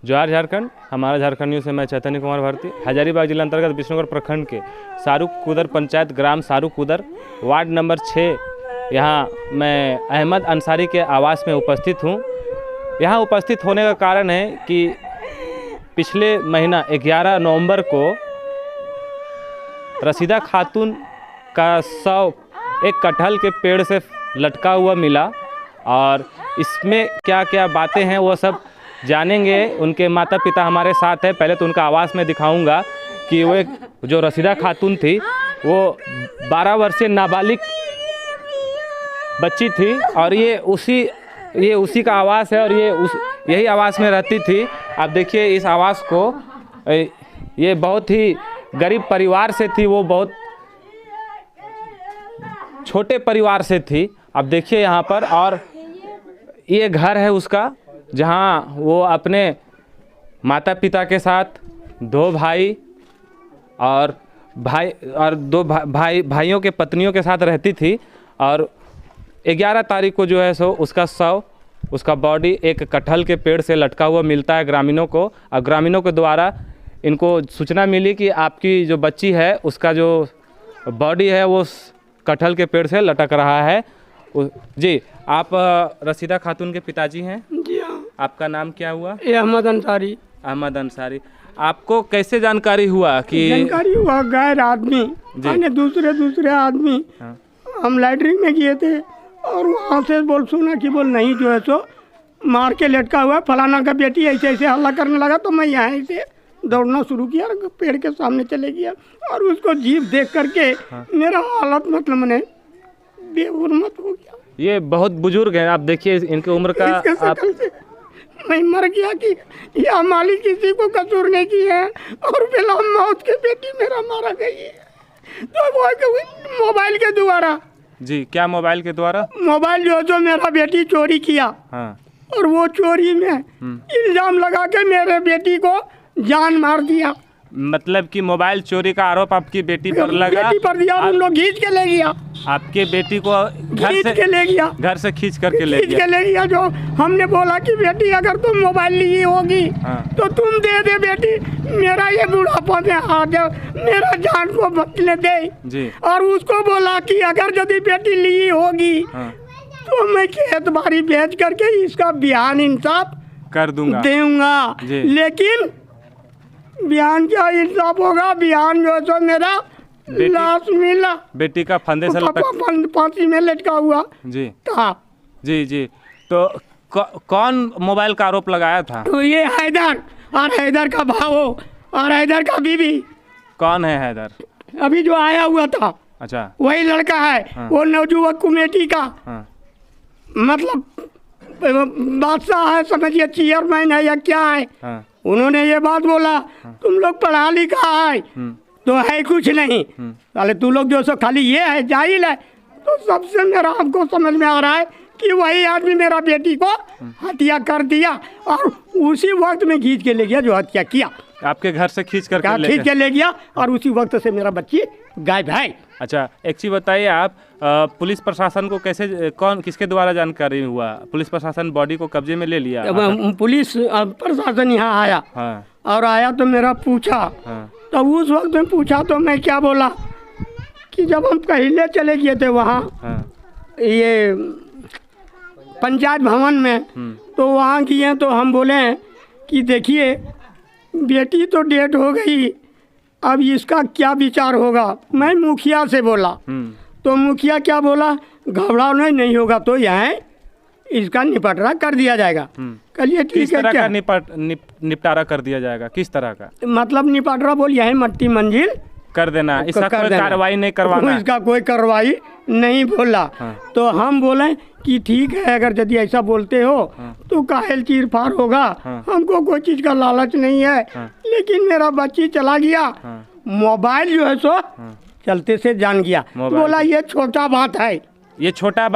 जोहार झारखंड। हमारा झारखंड न्यूज़ से मैं चैतन्य कुमार भारती। हजारीबाग जिला अंतर्गत विष्णुगढ़ प्रखंड के सारू कुदर पंचायत ग्राम सारू कुदर वार्ड नंबर 6 यहाँ मैं अहमद अंसारी के आवास में उपस्थित हूँ। यहाँ उपस्थित होने का कारण है कि पिछले महीना 11 नवंबर को रसीदा खातून का शव एक कटहल के पेड़ से लटका हुआ मिला और इसमें क्या क्या बातें हैं वो सब जानेंगे। उनके माता पिता हमारे साथ हैं। पहले तो उनका आवास में दिखाऊंगा कि वो एक जो रसीदा खातून थी वो 12 वर्षीय नाबालिग बच्ची थी और ये उसी का आवास है और यही आवास में रहती थी। आप देखिए इस आवास को, ये बहुत ही गरीब परिवार से थी, वो बहुत छोटे परिवार से थी। आप देखिए यहाँ पर, और ये घर है उसका जहाँ वो अपने माता पिता के साथ दो भाई और दो भाइयों के पत्नियों के साथ रहती थी। और 11 तारीख को जो है सो उसका शव, उसका बॉडी एक कटहल के पेड़ से लटका हुआ मिलता है ग्रामीणों को। और ग्रामीणों के द्वारा इनको सूचना मिली कि आपकी जो बच्ची है उसका जो बॉडी है वो कटहल के पेड़ से लटक रहा है। जी, आप रसीदा खातून के पिताजी हैं? जी हाँ। आपका नाम क्या हुआ? अहमद अंसारी। अहमद अंसारी। आपको कैसे जानकारी हुआ कि? जानकारी हुआ गैर आदमी दूसरे आदमी, हाँ। हम लैटरिन में गए थे और वहाँ से सुना कि नहीं जो है सो मार के लटका हुआ है, फलाना का बेटी ऐसे ऐसे हल्ला करने लगा। तो मैं यहाँ से दौड़ना शुरू किया, पेड़ के सामने चले गया और उसको जीप देख करके हाँ। मेरा हालत मतलब मैंने बेहुरमत हो गया। ये बहुत बुजुर्ग हैं, आप देखिए इनकी उम्र का। आप मैं मर गया कि यह मालिक किसी को कसूर नहीं की है और बिला मौत की बेटी मेरा मारा गई है। तो वो मोबाइल के द्वारा। जी, क्या मोबाइल के द्वारा? मोबाइल जो मेरा बेटी चोरी किया। हाँ। और वो चोरी में इल्जाम लगा के मेरे बेटी को जान मार दिया। मतलब कि मोबाइल चोरी का आरोप आपकी बेटी पर लगा? बेटी पर दिया, उन लोग खींच के ले गया। आपके बेटी को खींच के ले गया, घर से खींच करके ले गया। जो हमने बोला कि बेटी अगर तुम मोबाइल ली होगी हाँ। तो तुम दे दे बेटी, मेरा ये बुढ़ापा में आ जाओ, मेरा जान को बचने दे जी। और उसको बोला कि अगर यदि बेटी ली होगी हाँ। तो मैं खेत बाड़ी बेच करके इसका बयान इंसाफ कर दूंगा। लेकिन बयान क्या इंसाफ होगा? बयान जो है मेरा लाश मिला, बेटी का फंदे से फांसी में लटका हुआ जी था। जी। तो कौन मोबाइल का आरोप लगाया था? तो ये हैदर, और हैदर का भाव और हैदर का बीवी। कौन है हैदर? अभी जो आया हुआ था। अच्छा, वही लड़का है। हाँ। वो नवजुवक कमेटी का हाँ। मतलब बादशाह है, समझिए चेयरमैन है या क्या है। हाँ। उन्होंने ये बात बोला, हाँ। तुम लोग पढ़ा लिखा है तो है कुछ नहीं, साले तू लोग जो सो खाली ये है जाहिल है। तो सबसे मेरा हमको समझ में आ रहा है कि वही आदमी मेरा बेटी को हत्या कर दिया और उसी वक्त में खींच के ले गया जो हत्या किया। आपके घर से खींच के ले गया और उसी वक्त से मेरा बच्ची गायब है। अच्छा, एक चीज़ बताइए आप, पुलिस प्रशासन को किसके द्वारा जानकारी हुआ? पुलिस प्रशासन बॉडी को कब्जे में ले लिया? पुलिस प्रशासन यहाँ आया। हाँ। और आया तो मेरा पूछा। हाँ। तो उस वक्त में पूछा तो मैं क्या बोला कि जब हम पहले चले गए थे वहाँ, हाँ। ये पंचायत भवन में, तो वहाँ किए तो हम बोले कि देखिए बेटी तो डेट हो गई, अब इसका क्या विचार होगा। मैं मुखिया से बोला तो मुखिया क्या बोला, घबराना नहीं होगा तो यहाँ इसका निपटारा कर दिया जाएगा। कहिए ठीक है। क्या निपटारा कर दिया जाएगा? किस तरह का मतलब? निपटारा बोल यही मट्टी मंजिल कर देना, इसका कोई कार्रवाई नहीं करवाना, इसका कोई कार्रवाई नहीं बोला। हाँ। तो हम बोले कि ठीक है, अगर यदि ऐसा बोलते हो तो काहेल चीर फाड़ होगा। हमको कोई चीज का लालच नहीं है। लेकिन मेरा बच्ची चला गया, मोबाइल जो है सो चलते से जान गया। बोला ये छोटा बात है, ये छोटा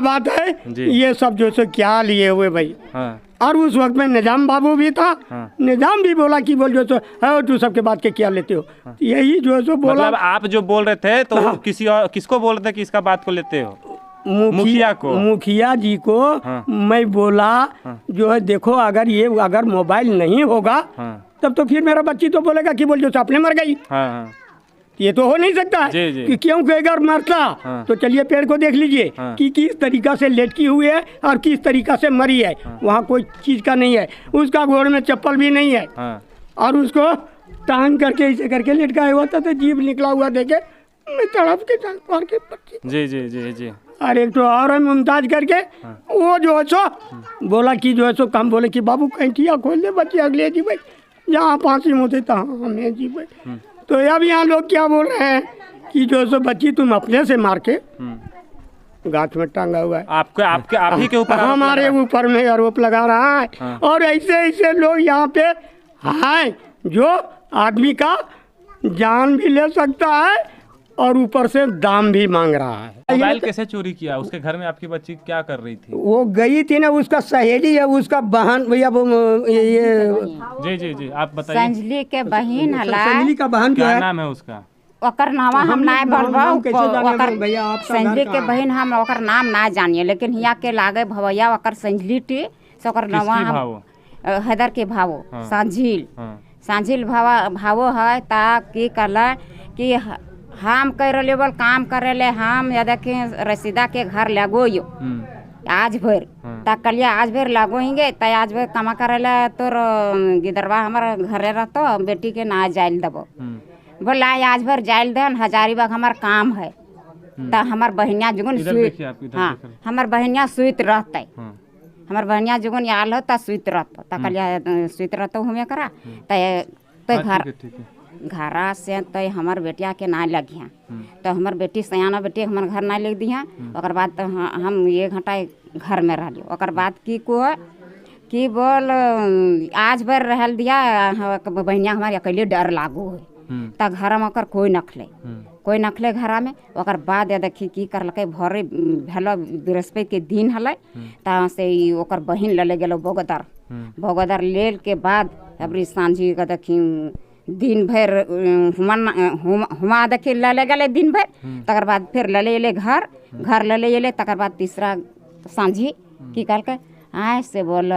बात है, ये सब जो सो क्या लिए हुए भाई। और उस वक्त में निजाम बाबू भी था। निजाम भी बोला कि बोल जो सो है तू सबके बात के क्या लेते हो। यही जो है सो बोला। मतलब आप जो बोल रहे थे तो किसी और किसको बोल रहे थे कि इसका बात को लेते हो? मुखिया जी को हाँ। मैं बोला जो है देखो अगर मोबाइल नहीं होगा तब तो फिर मेरा बच्ची तो बोलेगा कि बोल जो सपने मर गई। ये तो हो नहीं सकता है जी, जी। कि क्योंकि अगर मरता तो चलिए पेड़ को देख लीजिए कि किस तरीका से लटकी हुई है और किस तरीका से मरी है। वहाँ कोई चीज़ का नहीं है, उसका गोड़ में चप्पल भी नहीं है और उसको टांग करके ऐसे करके लटकाया हुआ था तो जीभ निकला हुआ देखे मैं तड़प के मार के बच्ची। जी जी जी जी। और एक तो और मुमताज करके वो जो है सो बोला कि जो है सो कम बोले कि बाबू कैंठिया खोल दे बच्चे अगले जी भाई जहाँ फांसी होते तहाँ हमें जी भाई। तो अब यहाँ लोग क्या बोल रहे हैं कि जो सो बच्ची तुम अपने से मार के गाछ में टांगा हुआ है। आप ही के ऊपर हमारे ऊपर में आरोप लगा रहा है। और ऐसे ऐसे लोग यहाँ पे हैं जो आदमी का जान भी ले सकता है और ऊपर से दाम भी मांग रहा है। मोबाइल कैसे चोरी किया? उसके घर में आपकी बच्ची क्या कर रही थी? वो गई थी ना, उसका सहेली है, उसका बहन भैया ये जी जी जी आप बताइए। संजली के बहन हला सहेली का बहन जो क्या है नाम है उसका? ओकर नामा हम ना बोलबा। भैया आप संजली के बहन हम ओकर नाम ना जानिए लेकिन हिया के लागे भवैया ओकर संजली टी से ओकर नामा हम हैदर के भावो सांझिल भावो है ता की कहला कि हम कह रहे बोल काम करे ले हम या देखे रसीदा के घर लगो यो आज भर कलिए आज भर लगोएंगे त आज भर कमा करे ले तोर गिदरवा हमारे घरे रहतो बेटी के ना जाइल दबो बोला आज भर जाइल दन हजारीबाग हमार काम है त हमार बहनिया जुगन हमार बहनिया सुइत रहते हमार बहनिया जुगन आल हो त सुइत रहतो त कलिया सुइत रहतो हमें करा त घरा से तो हमार बेटिया के ना लगिया तो हमार बेटी सयाना बेटी हमार घर ना लग दिया। ओकर बाद तो हम ये घंटा घर में रह ओकर बाद की बोल आज भर रहल दिया बहनिया हमारे अकेले डर लागू है त घर में ओकर कोई नखले घर में। ओकर बाद देखी की करलके भरे भेलो बृहस्पति के दिन हल त से ओकर बहन ले गेलो बगोदर ले के बाद अबरी सांझी के देखी दिन भर हुमा देखी ले गए दिन भर तकर बाद फिर ले एले घर ले एले तकर बाद तीसरा सांझी की कहल के आए से बोल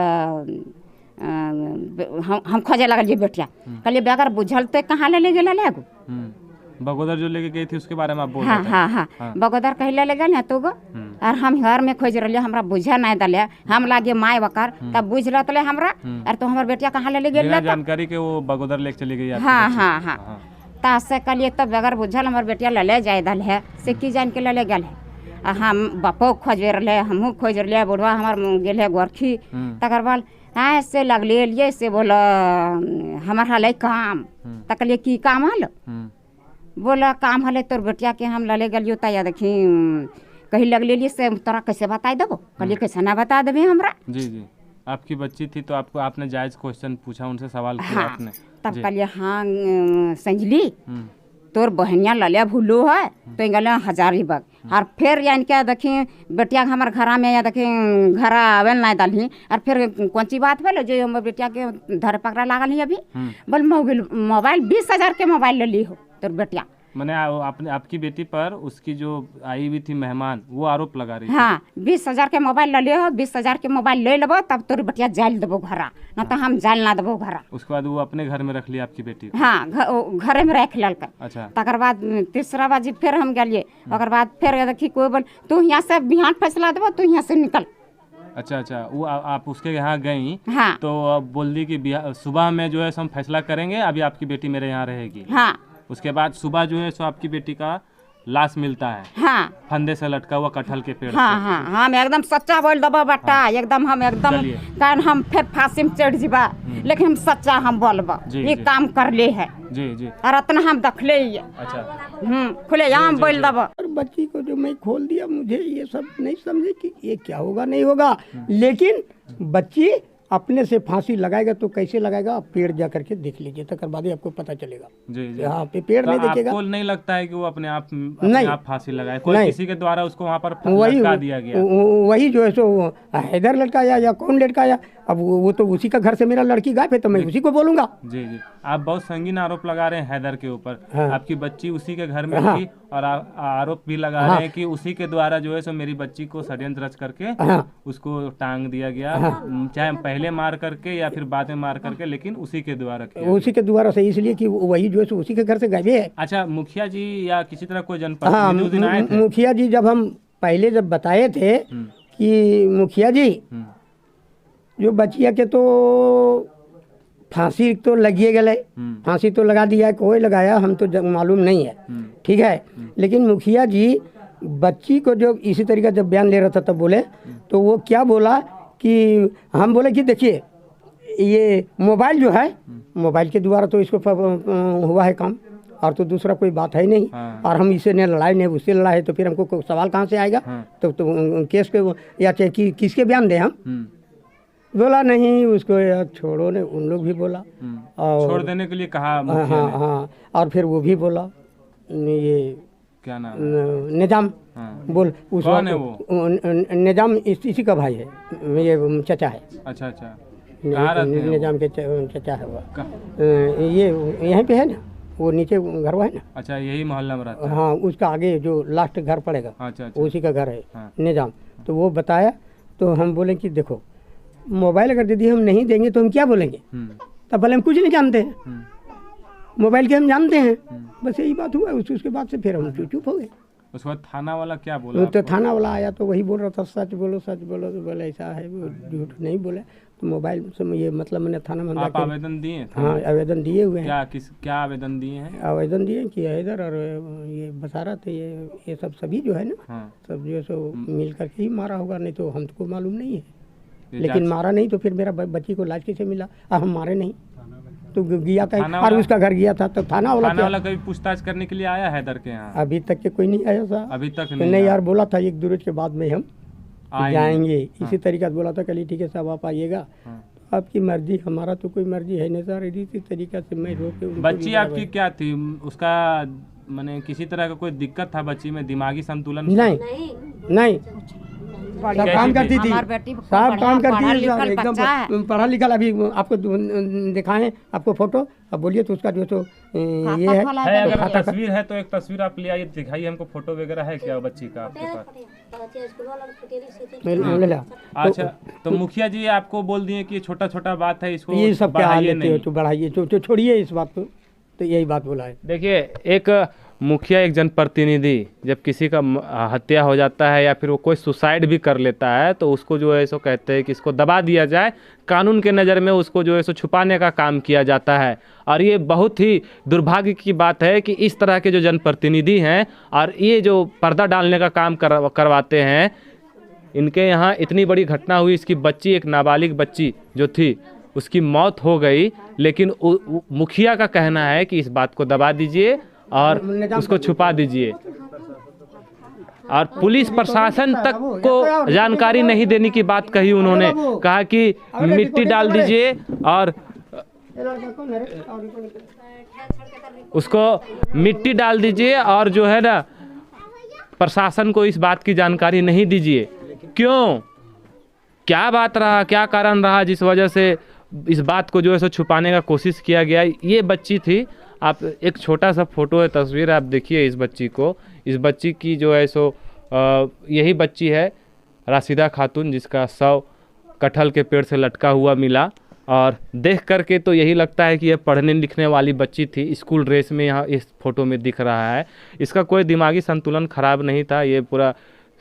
हम खोजे लगल जी बेटिया कहलिए बेगर बुझल तो कहाँ ले गेला लेगो बगोदर जो लेके गई थी उसके बारे में आप बोल रहे थे। हाँ बगोदर कहीं ले गए तो और हम घर में खोज रहे हमरा बुझा नहीं दले हम लागे माय वकार तब बुझ रहे हमरा और तो हमार बेटिया कहाँ ले गेल जानकारी के वो बगोदर लेके चली गई। हाँ ता से कहलिए तब बगैर बुझल हमार बेटिया ले जाए दल है से की जान के ले गल है। हम बापो खोजे रहे हमहू खोज रहे बुढ़वा हमार गेल है गोरखी तकर बाद हाँ से लगले लिए से बोल हमार हाल काम तकलिए की काम हल बोला काम हले तोर बेटिया के हम लले गलियो ता या देखी कहीं लगले लिए से तोरा कैसे बता देबो कहलिए कैसे ना बता देबे हमरा। जी आपकी बच्ची थी तो आपने जायज क्वेश्चन पूछा उनसे सवाल किया आपने तब कहलिए हाँ संजली तोर बहनिया ललिया भूलो है तो गल हजारीबाग और फिर यानी क्या देखी बेटिया हमारे घर में या देखी घर आवे ना डाली और फिर कौन सी बात भेल जो हमारे बेटिया के धर पकड़ा लागल ही अभी बोल मोबाइल 20,000 के मोबाइल ले ली हो तोर बेटिया मैंने आपकी बेटी पर उसकी जो आई हुई थी मेहमान वो आरोप लगा रही हाँ 20,000 के मोबाइल ले लियो 20,000 के मोबाइल ले लेबो तब तोर बेटिया जाल देबो घरा न तो हम जाल ना देबो घरा। उसके बाद वो अपने घर में रख लिया आपकी बेटी? हाँ घरे में रख लल। अच्छा तकर बाद तीसरा बाजी फिर हम गलिए ओकर बाद फिर देखी कोई बोल तू यहाँ से बिहान फैसला देबो तू यहाँ से निकल। अच्छा वो आप उसके यहाँ गई हाँ तो बोल दी कि सुबह में जो है हम फैसला करेंगे अभी आपकी बेटी मेरे यहाँ रहेगी। हाँ उसके बाद सुबह जो है सो आपकी बेटी का लाश मिलता है। हाँ फंदे से लटका हुआ कटहल के पेड़ हाँ से। हाँ हम एकदम सच्चा बोल दबा बेटा। हाँ। एकदम हम एकदम कारण हम फिर फांसी में चढ़ जीबा लेकिन हम सच्चा हम बोलबा ये काम कर ले है जी और इतना हम दखले ही है। अच्छा खुले आम बोल दबा। और बच्ची को जो मैं खोल दिया मुझे ये सब नहीं समझे कि ये क्या होगा नहीं होगा लेकिन बच्ची अपने से फांसी लगाएगा तो कैसे लगाएगा आप पेड़ जा करके देख लीजिए तक बाद ही आपको पता चलेगा। जी यहाँ पे पेड़ नहीं देखेगा। आपको नहीं लगता है कि वो अपने आप फांसी लगाए कोई किसी के द्वारा उसको वहाँ पर लटका दिया गया? वही जो है सो हैदर लटकाया या कौन लटकाया अब वो तो उसी का घर से मेरा लड़की गायब है तो मैं उसी को बोलूँगा। जी जी, आप बहुत संगीन आरोप लगा रहे हैं हैदर के ऊपर। हाँ। आपकी बच्ची उसी के घर में हाँ। थी और आरोप भी लगा हाँ। रहे हैं कि उसी के द्वारा जो है सो मेरी बच्ची को षड्यंत्र रच करके हाँ। उसको टांग दिया गया, चाहे पहले मार करके या फिर बाद में मार करके, लेकिन उसी के द्वारा किया उसी के द्वारा से, इसलिए कि वही जो है सो उसी के घर से गायब है। अच्छा, मुखिया जी या किसी तरह कोई हाँ, जनप्रतिनिधि उस दिन आए थे? मुखिया जी जब हम पहले जब बताए थे कि मुखिया जी जो बचिया के तो फांसी तो लगिए गए, फांसी तो लगा दिया है, कोई लगाया हम तो मालूम नहीं है, ठीक है। लेकिन मुखिया जी बच्ची को जो इसी तरीका जब बयान ले रहा था तब बोले तो वो क्या बोला कि हम बोले कि देखिए ये मोबाइल जो है, मोबाइल के द्वारा तो इसको हुआ है काम, और तो दूसरा कोई बात है नहीं। और हम इसे ने लड़ाई नहीं उससे लड़ा है तो फिर हमको सवाल कहाँ से आएगा? तो केस के या चाहे किसके बयान दें हम? बोला नहीं उसको यार छोड़ो ने, उन लोग भी बोला और छोड़ देने के लिए कहा हाँ मुखिया ने। हाँ, और फिर वो भी बोला ये क्या नाम? निजाम बोल उस कौन है वो? निजाम इसी का भाई है, ये चचा है। अच्छा अच्छा, कहाँ रहते हैं? निजाम के चचा है वो, ये यहीं पे है ना, वो नीचे घर है ना। अच्छा, यही मोहल्ला में रहता है? हाँ, उसका आगे जो लास्ट घर पड़ेगा अच्छा अच्छा, उसी का घर है हाँ। निजाम। तो वो बताया तो हम बोले कि देखो मोबाइल अगर दीदी हम नहीं देंगे तो हम क्या बोलेंगे? तब भले हम कुछ नहीं जानते हैं, मोबाइल के हम जानते हैं, बस यही बात हुआ। उसके बाद से फिर हम चुप हो गए। उसके बाद थाना वाला क्या बोला? तो थाना वाला आया तो वही बोल रहा था सच बोलो सच बोलो, तो बोले ऐसा है, वो झूठ नहीं बोले। तो मोबाइल से ये मतलब मैंने थाना में आप आवेदन दिए? हाँ, आवेदन दिए हुए हैं। क्या आवेदन दिए हैं? आवेदन दिए कि हैदर और ये बसारा थे, ये सब सभी जो है ना, सब जो है सो मिल करके ही मारा होगा, नहीं तो हमको मालूम नहीं है। लेकिन मारा नहीं तो फिर मेरा बच्ची को लाश कैसे मिला? हम मारे नहीं तो गया था और उसका घर गया था तो थाना वाला कभी पूछताछ करने के लिए आया हैदर के यहाँ? अभी तक के कोई नहीं आया साहब, अभी तक नहीं यार। बोला था 1-2 रोज के बाद में हम जाएंगे, इसी तरीका से बोला था। कल ठीक है साहब आप आइएगा, आपकी मर्जी, हमारा तो कोई मर्जी है नहीं सर। इसी तरीका से मैं रोक के बच्ची आपकी क्या थी? उसका माने किसी तरह का कोई दिक्कत था बच्ची में? दिमागी संतुलन? नहीं सब काम करती थी, सब काम करती है, एकदम पढ़ा लिखा। अभी आपको दिखाएं आपको फोटो, अब बोलिए तो उसका जो तो ये है। अगर तस्वीर है तो एक तस्वीर आप ले आइए, दिखाइए हमको। फोटो वगैरह है क्या बच्ची का आपके पास? अच्छा, तो मुखिया जी आपको बोल दिए कि छोटा छोटा बात है, इसको ये सब क्या लेते हो तो बढ़ाइए, छोड़िए इस बात को। तो यही बात बोला है। देखिए, एक मुखिया, एक जनप्रतिनिधि जब किसी का हत्या हो जाता है या फिर वो कोई सुसाइड भी कर लेता है तो उसको जो है सो कहते हैं कि इसको दबा दिया जाए, कानून के नज़र में उसको जो है सो छुपाने का काम किया जाता है। और ये बहुत ही दुर्भाग्य की बात है कि इस तरह के जो जनप्रतिनिधि हैं और ये जो पर्दा डालने का काम करवाते हैं, इनके यहाँ इतनी बड़ी घटना हुई। इसकी बच्ची, एक नाबालिग बच्ची जो थी, उसकी मौत हो गई, लेकिन मुखिया का कहना है कि इस बात को दबा दीजिए और उसको छुपा दीजिए। और पुलिस प्रशासन तक को जानकारी नहीं देने की बात कही उन्होंने। कहा कि मिट्टी डाल दीजिए और उसको मिट्टी डाल दीजिए और जो है ना, प्रशासन को इस बात की जानकारी नहीं दीजिए। क्यों? क्या बात रहा, क्या कारण रहा जिस वजह से इस बात को जो है सो छुपाने का कोशिश किया गया? ये बच्ची थी। आप एक छोटा सा फोटो है, तस्वीर आप देखिए इस बच्ची को। इस बच्ची की जो है सो यही बच्ची है राशिदा खातून, जिसका शव कटहल के पेड़ से लटका हुआ मिला। और देख करके तो यही लगता है कि ये पढ़ने लिखने वाली बच्ची थी। स्कूल ड्रेस में यहाँ इस फोटो में दिख रहा है। इसका कोई दिमागी संतुलन खराब नहीं था, ये पूरा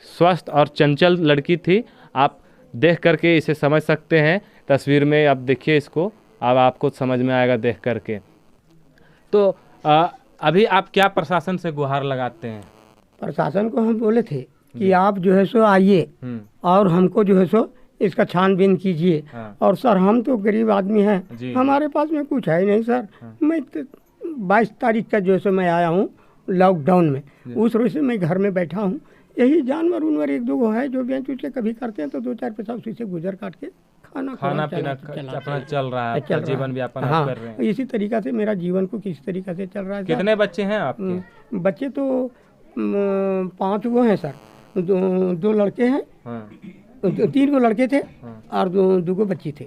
स्वस्थ और चंचल लड़की थी। आप देख करके इसे समझ सकते हैं। तस्वीर में आप देखिए इसको, अब आपको समझ में आएगा देख करके। तो अभी आप क्या प्रशासन से गुहार लगाते हैं? प्रशासन को हम बोले थे कि आप जो है सो आइए और हमको जो है सो इसका छानबीन कीजिए। और सर हम तो गरीब आदमी हैं, हमारे पास में कुछ है नहीं सर। मैं 22 तारीख का जो है सो मैं आया हूँ लॉकडाउन में, उस रोज से मैं घर में बैठा हूँ। यही जानवर उनवर 1-2 है जो बेच उच के कभी करते हैं तो 2-4 पैसा उसी से गुजर काट के खाना पीना अपना चल रहा है, जीवन व्यापन कर रहे हैं। इसी तरीका से मेरा जीवन को किसी तरीका से चल रहा है। कितने बच्चे हैं आपके? बच्चे तो 5 वो हैं सर, 2 लड़के हैं 3 गो लड़के थे और 2 गो बच्ची थे।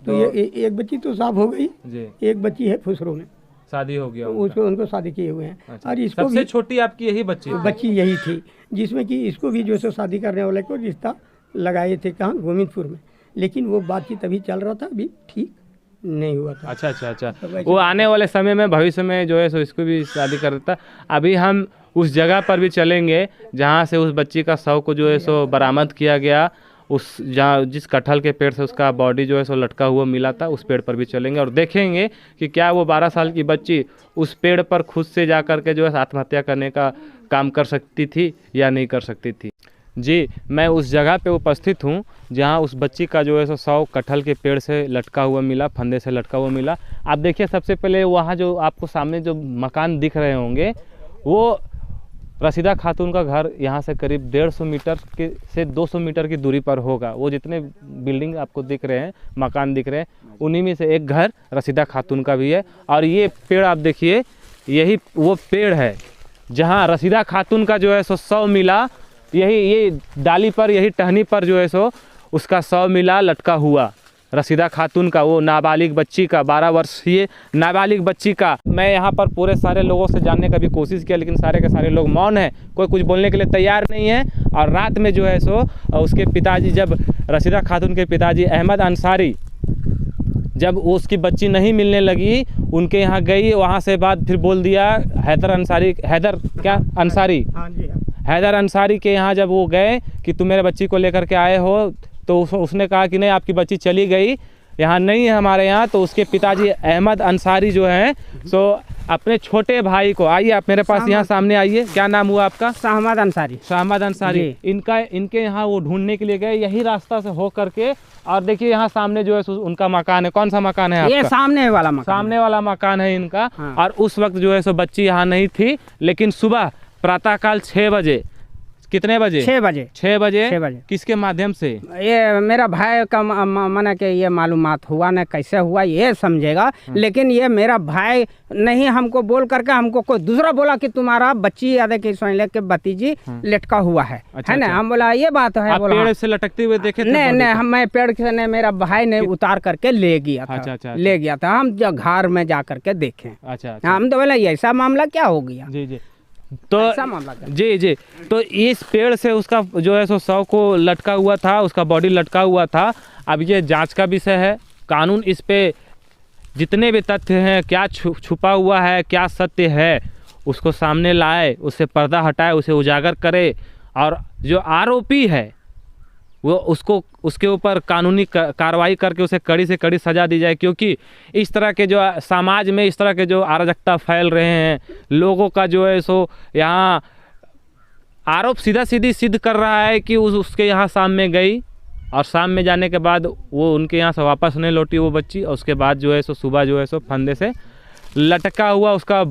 तो ये एक बच्ची तो साफ हो गई जी। एक बच्ची है फुसरो में, शादी हो गया उसको उनको शादी किए हुए हैं। अच्छा। और इसको सबसे भी छोटी आपकी यही बच्ची यही थी, जिसमें कि इसको भी जो सो शादी करने वाले को रिश्ता लगाए थे कहाँ, गोविंदपुर में, लेकिन वो बातचीत अभी चल रहा था, अभी ठीक नहीं हुआ था। अच्छा। वो आने वाले समय में भविष्य में जो है सो इसको भी शादी कर देता। अभी हम उस जगह पर भी चलेंगे जहाँ से उस बच्ची का शव को जो है सो बरामद किया गया, उस जहाँ जिस कटहल के पेड़ से उसका बॉडी जो है सो लटका हुआ मिला था, उस पेड़ पर भी चलेंगे और देखेंगे कि क्या वो 12 साल की बच्ची उस पेड़ पर खुद से जा कर के जो है आत्महत्या करने का काम कर सकती थी या नहीं कर सकती थी। जी, मैं उस जगह पे उपस्थित हूँ जहाँ उस बच्ची का जो है सो शव कटहल के पेड़ से लटका हुआ मिला, फंदे से लटका हुआ मिला। आप देखिए, सबसे पहले वहाँ जो आपको सामने जो मकान दिख रहे होंगे वो रसीदा खातून का घर यहाँ से करीब 150 मीटर के से 200 मीटर की दूरी पर होगा। वो जितने बिल्डिंग आपको दिख रहे हैं, मकान दिख रहे हैं, उन्हीं में से एक घर रसीदा खातून का भी है। और ये पेड़ आप देखिए, यही वो पेड़ है जहाँ रसीदा खातून का जो है सो शव मिला। ये डाली पर, यही टहनी पर जो है सो उसका शव मिला लटका हुआ, रसीदा खातून का, वो नाबालिग बच्ची का, 12 वर्षीय नाबालिग बच्ची का। मैं यहाँ पर पूरे सारे लोगों से जानने का भी कोशिश किया, लेकिन सारे के सारे लोग मौन हैं, कोई कुछ बोलने के लिए तैयार नहीं है। और रात में जो है सो उसके पिताजी, जब रसीदा खातून के पिताजी अहमद अंसारी, जब उसकी बच्ची नहीं मिलने लगी, उनके यहाँ गई, वहाँ से बाद फिर बोल दिया हैदर अंसारी के यहाँ जब वो गए कि तुम मेरे बच्ची को लेकर के आए हो, तो उसने कहा कि नहीं, आपकी बच्ची चली गई, यहाँ नहीं है हमारे यहाँ। तो उसके पिताजी अहमद अंसारी जो हैं सो अपने छोटे भाई को, आइए आप मेरे पास यहाँ सामने आइए, क्या नाम हुआ आपका? शाहमद अंसारी। इनके यहाँ वो ढूंढने के लिए गए, यही रास्ता से हो करके। और देखिए यहाँ सामने जो है उनका मकान है। कौन सा मकान है आपका? ये सामने वाला मकान है इनका। हाँ। और उस वक्त जो है सो बच्ची यहाँ नहीं थी, लेकिन सुबह प्रातःकाल 6 बजे, कितने बजे? 6 बजे किसके माध्यम से? ये मेरा भाई का माना कि ये मालूमात हुआ न कैसे हुआ ये समझेगा, लेकिन ये मेरा भाई नहीं हमको बोल करके, हमको कोई दूसरा बोला कि तुम्हारा बच्ची याद कि सोने के भतीजी लटका हुआ है। अच्छा, है ना? हम बोला ये बात है। आप पेड़ से लटकते हुए देखे थे? नहीं, मैं पेड़ से नहीं, मेरा भाई ने उतार करके ले गया था। ले गया था, हम घर में जा करके देखे। अच्छा। हम तो बोला ऐसा मामला क्या हो गया? जी। तो जी तो इस पेड़ से उसका जो है सो शव को लटका हुआ था, उसका बॉडी लटका हुआ था। अब ये जांच का विषय है। कानून इस पे जितने भी तथ्य हैं, क्या छुपा हुआ है, क्या सत्य है, उसको सामने लाए, उससे पर्दा हटाए, उसे उजागर करे। और जो आरोपी है वो उसके ऊपर कानूनी कार्रवाई करके उसे कड़ी से कड़ी सज़ा दी जाए। क्योंकि इस तरह के जो समाज में इस तरह के जो अराजकता फैल रहे हैं, लोगों का जो है सो यहाँ आरोप सीधा सीधी सिद्ध कर रहा है कि उसके यहाँ शाम में गई और शाम में जाने के बाद वो उनके यहाँ से वापस नहीं लौटी वो बच्ची। और उसके बाद जो है सो सुबह जो है सो फंदे से लटका हुआ उसका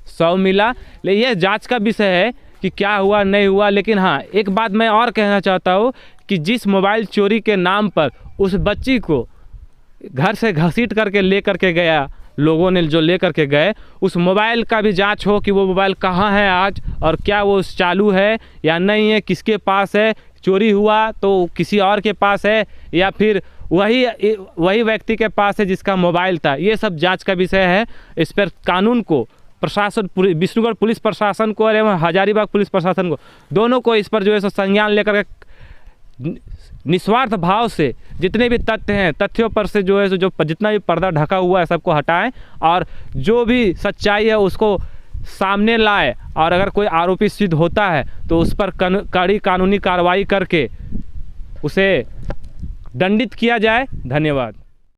शव मिला। लेकिन यह जाँच का विषय है कि क्या हुआ नहीं हुआ। लेकिन हाँ, एक बात मैं और कहना चाहता हूँ कि जिस मोबाइल चोरी के नाम पर उस बच्ची को घर से घसीट करके ले करके गया, लोगों ने जो ले करके गए, उस मोबाइल का भी जांच हो कि वो मोबाइल कहाँ है आज और क्या वो चालू है या नहीं है, किसके पास है, चोरी हुआ तो किसी और के पास है या फिर वही व्यक्ति के पास है जिसका मोबाइल था। ये सब जांच का विषय है। इस पर कानून को, प्रशासन, विष्णुगढ़ पुलिस प्रशासन को एवं हजारीबाग पुलिस प्रशासन को, दोनों को इस पर जो है सो संज्ञान लेकर के निस्वार्थ भाव से जितने भी तथ्य हैं, तथ्यों पर से जो है सो जो जितना भी पर्दा ढका हुआ है सबको हटाएं और जो भी सच्चाई है उसको सामने लाए। और अगर कोई आरोपी सिद्ध होता है तो उस पर कड़ी कानूनी कार्रवाई करके उसे दंडित किया जाए। धन्यवाद।